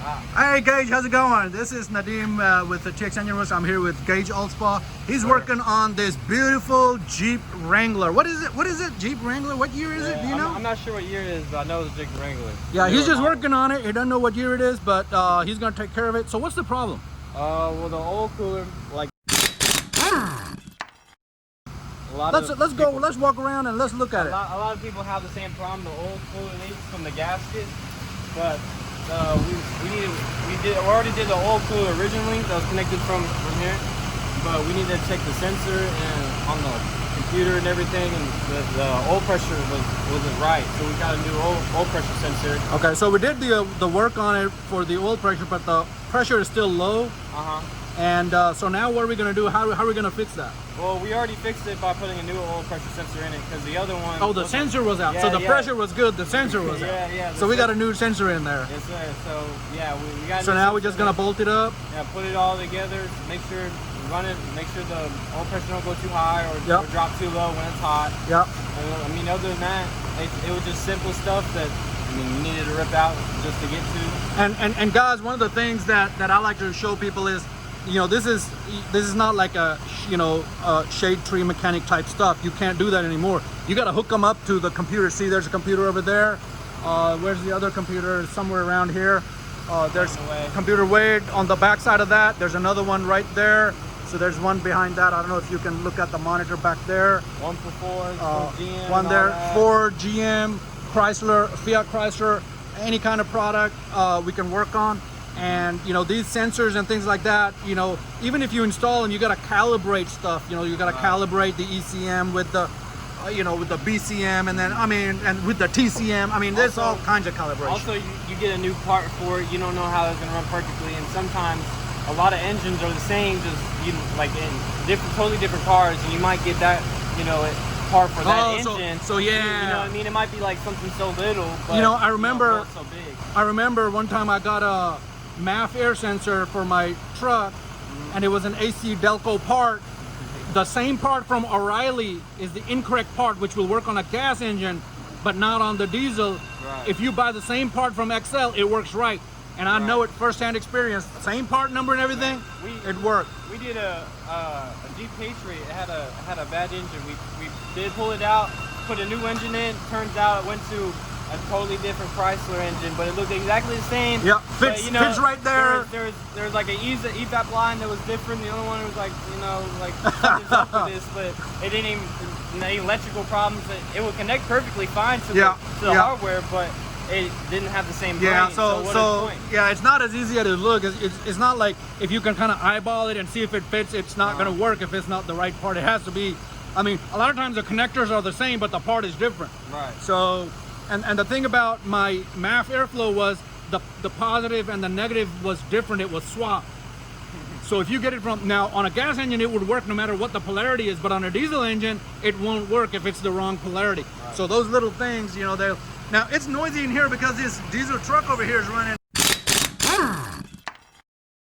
Hey Gage, how's it going? This is Nadim with the TXengineWerx. I'm here with Gage Altspa. He's working on this beautiful Jeep Wrangler. What is it? What is it? Jeep Wrangler? What year is it? Do you know? I'm not sure what year it is, but I know it's Jeep Wrangler. Yeah, he's just working on it. He doesn't know what year it is, but he's gonna take care of it. So what's the problem? Well, the oil cooler, like let's walk around and let's look at it. A lot of people have the same problem. The oil cooler leaks from the gasket, but we already did the oil cooler originally that was connected from here, but we need to check the sensor and on the computer and everything, and the oil pressure wasn't right, so we got a new oil pressure sensor. Okay, so we did the work on it for the oil pressure, but the pressure is still low. And so now what are we going to do? How are we going to fix that? Well, we already fixed it by putting a new oil pressure sensor in it, because the other one... Oh, the sensor was out. Yeah, so the pressure was good, the sensor was out. Yeah. So we got a new sensor in there. Yes, sir. So, yeah, we got... So now we're just going to bolt it up? Yeah, put it all together, make sure, run it, make sure the oil pressure don't go too high or drop too low when it's hot. Yep. I mean, other than that, it was just simple stuff that, I mean, you needed to rip out just to get to. And guys, one of the things that I like to show people is, you know, this is not like a, you know, shade tree mechanic type stuff. You can't do that anymore. You got to hook them up to the computer. See, there's a computer over there. Where's the other computer? Somewhere around here. There's computer way on the back side of that. There's another one right there. So there's one behind that. I don't know if you can look at the monitor back there. One for Ford, GM. One there, Ford, GM, Chrysler, Fiat Chrysler, any kind of product we can work on. And you know, these sensors and things like that, you know, even if you install them, you got to calibrate stuff. You know, you got to calibrate the ECM with the you know, with the BCM, and then I mean, and with the TCM. I mean, there's all kinds of calibration. Also, you get a new part for it, you don't know how it's going to run perfectly, and sometimes a lot of engines are the same, just like in totally different cars, and you might get that, you know, part for that engine. So yeah, you know what I mean? It might be like something so little, but you know, I remember, so big. I remember one time I got a MAF air sensor for my truck, and it was an AC Delco part. The same part from O'Reilly is the incorrect part, which will work on a gas engine, but not on the diesel. Right. If you buy the same part from XL, it works right. And I know it firsthand experience. Same part number and everything, it worked. We did a Jeep Patriot. It had a bad engine. We did pull it out, put a new engine in. Turns out it went to a totally different Chrysler engine, but it looked exactly the same. Yeah, fits right there. There was like an EVAP line that was different. The other one was like, you know, like something's up with this, but it didn't even, any electrical problems. It would connect perfectly fine to the hardware, but it didn't have the same brain. Yeah, so yeah, it's not as easy as it looks. It's not like if you can kind of eyeball it and see if it fits, it's not going to work if it's not the right part. It has to be, I mean, a lot of times the connectors are the same, but the part is different. Right. So, and the thing about my MAF airflow was the positive and the negative was different. It was swapped. So if you get it from, now on a gas engine, it would work no matter what the polarity is, but on a diesel engine, it won't work if it's the wrong polarity. Right. So those little things, you know, now it's noisy in here because this diesel truck over here is running